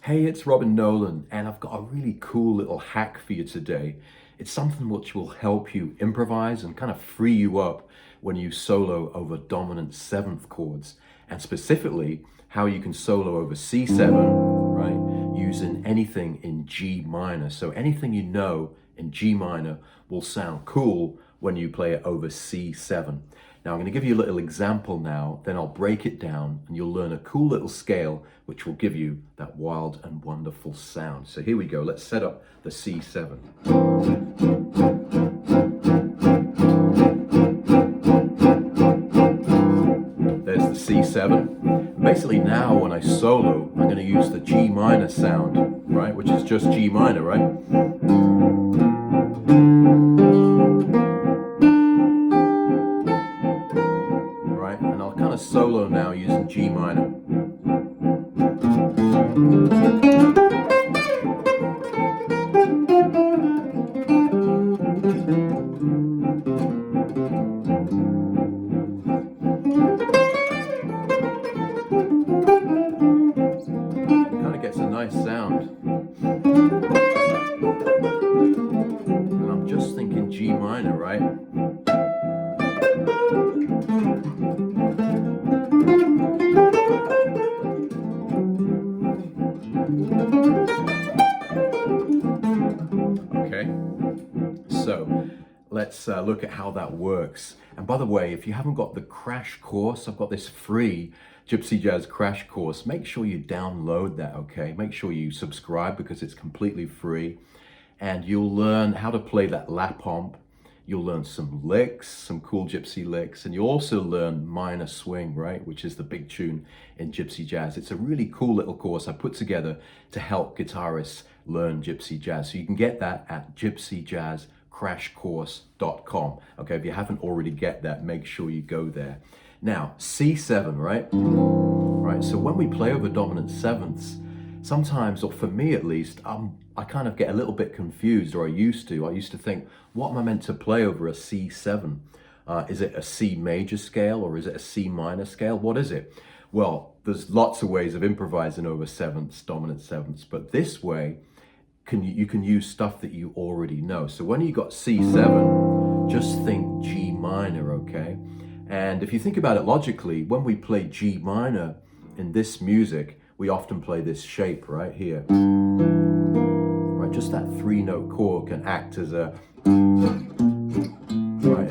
Hey, it's Nolan, and I've got a really cool little hack for you today. It's something which will help you improvise and kind of free you up when you solo over dominant seventh chords, and specifically how you can solo over C7, right, using anything in G minor. So anything you know in G minor will sound cool when you play it over C7. Now I'm going to give you a little example now, then I'll break it down and you'll learn a cool little scale which will give you that wild and wonderful sound. So here we go, let's set up the C7. There's the C7. Basically now when I solo, I'm going to use the G minor sound, right, which is just G minor, right? And I'll kind of solo now using G minor. Kind of gets a nice sound. And I'm just thinking G minor, right? Okay, so let's look at how that works. And by the way, if you haven't got the crash course, I've got this free Gypsy Jazz Crash Course. Make sure you download that, okay? Make sure you subscribe because it's completely free. And you'll learn how to play that lap pomp. You'll learn some licks, some cool gypsy licks, and you'll also learn minor swing, right? Which is the big tune in gypsy jazz. It's a really cool little course I put together to help guitarists learn gypsy jazz. So you can get that at gypsyjazzcrashcourse.com. Okay, if you haven't already get that, make sure you go there. Now, C7, right? Right, so when we play over dominant sevenths, sometimes, or for me at least, I kind of get a little bit confused, or I used to think, what am I meant to play over a C7? Is it a C major scale or is it a C minor scale? What is it? Well, there's lots of ways of improvising over sevenths, dominant sevenths, but this way, you can use stuff that you already know. So when you got C7, just think G minor, okay? And if you think about it logically, when we play G minor in this music, we often play this shape right here. Right, just that 3-note chord can act as a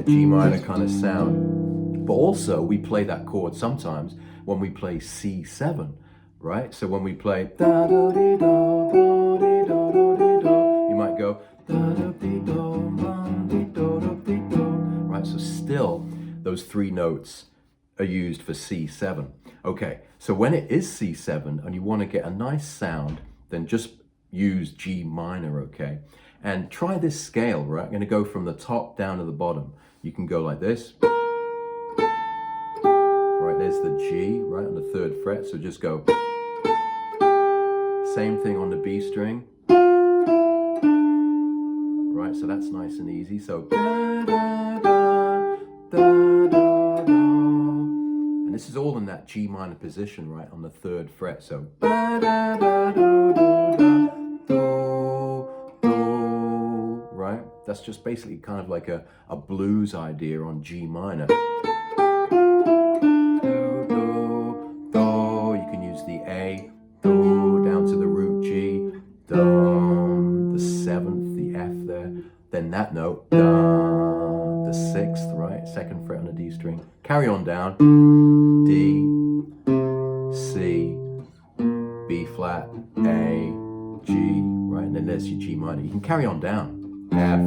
G minor kind of sound. But also we play that chord sometimes when we play C7, right? So when we play you might go right, so still those 3 notes are used for C7. Okay, so when it is C7 and you want to get a nice sound, then just use G minor, okay? And try this scale, right? I'm going to go from the top down to the bottom. You can go like this. Right, there's the G, right, on the 3rd fret, so just go. Same thing on the B string. Right, so that's nice and easy. So and this is all in that G minor position, right, on the 3rd fret. So right, that's just basically kind of like a blues idea on G minor. You can use the A, down to the root G, the 7th, the F there, then that note, the 6th, right, 2nd fret on the D string. Carry on down, D, C, B flat, A, G, right, and then there's your G minor. You can carry on down, F,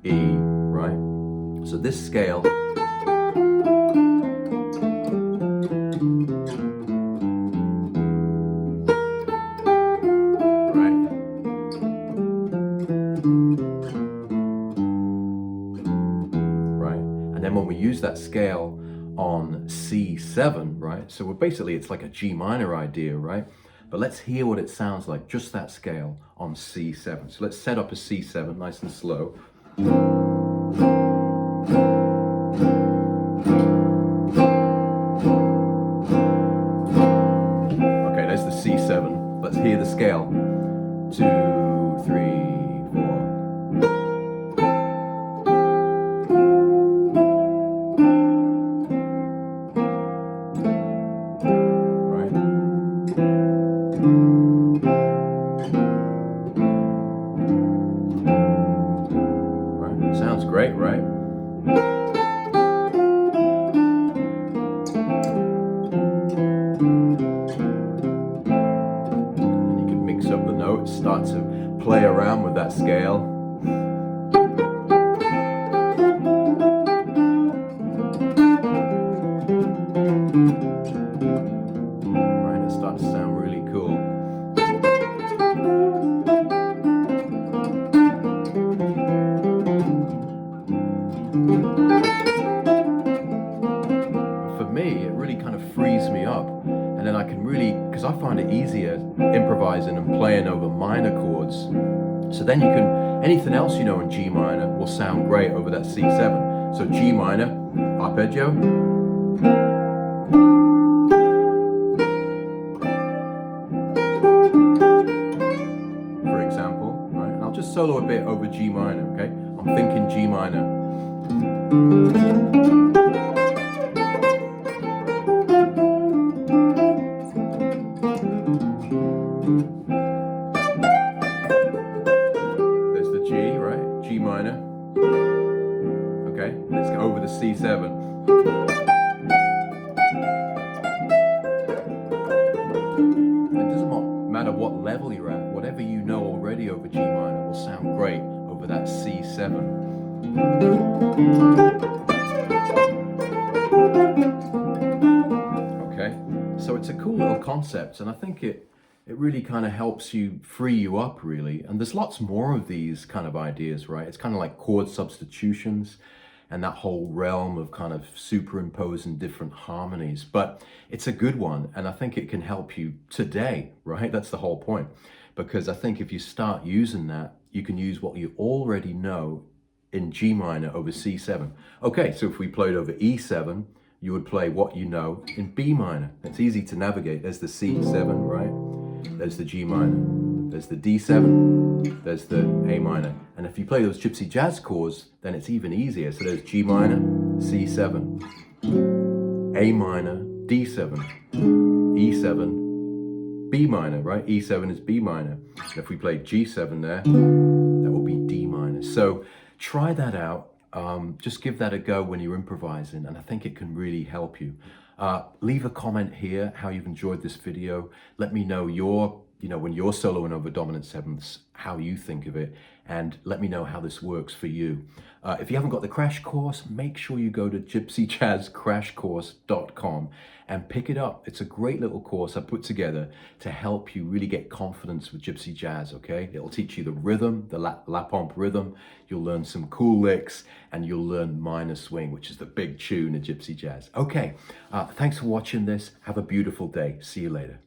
E, right? So this scale, and then when we use that scale on C7, right? So it's like a G minor idea, right? But let's hear what it sounds like, just that scale on C7. So let's set up a C7 nice and slow. Let's hear the scale. 2, 3, 4. Right, sounds great, right? And you can mix up the notes, start to play around with that scale. Right, it starts to sound really cool. For me, it really kind of frees me up, and then I can really, because I find it easier improvising and playing over minor chords. So then you can, anything else you know in G minor will sound great over that C7. So G minor, arpeggio. For example, right? And I'll just solo a bit over G minor, okay? I'm thinking G minor. There's the G, right? G minor. Okay, let's go over the C7. It doesn't matter what level you're at, whatever you know already over G minor will sound great over that C7. Okay, so it's a cool little concept, and I think it really kind of helps you free you up, really. And there's lots more of these kind of ideas, right? It's kind of like chord substitutions and that whole realm of kind of superimposing different harmonies. But it's a good one, and I think it can help you today, right? That's the whole point. Because I think if you start using that, you can use what you already know in G minor over C7. Okay, so if we played over E7, you would play what you know in B minor. It's easy to navigate. There's the C7, right? There's the G minor, there's the D7, there's the A minor. And if you play those Gypsy Jazz chords, then it's even easier. So there's G minor, C7, A minor, D7, E7, B minor, right? E7 is B minor. And if we play G7 there, that will be D minor. So try that out. Just give that a go when you're improvising, and I think it can really help you. Leave a comment here how you've enjoyed this video. Let me know when you're soloing over dominant sevenths, how you think of it, and let me know how this works for you. If you haven't got the crash course, make sure you go to gypsyjazzcrashcourse.com and pick it up. It's a great little course I put together to help you really get confidence with Gypsy Jazz, okay? It'll teach you the rhythm, the lap pomp rhythm. You'll learn some cool licks, and you'll learn minor swing, which is the big tune of Gypsy Jazz. Okay, thanks for watching this. Have a beautiful day. See you later.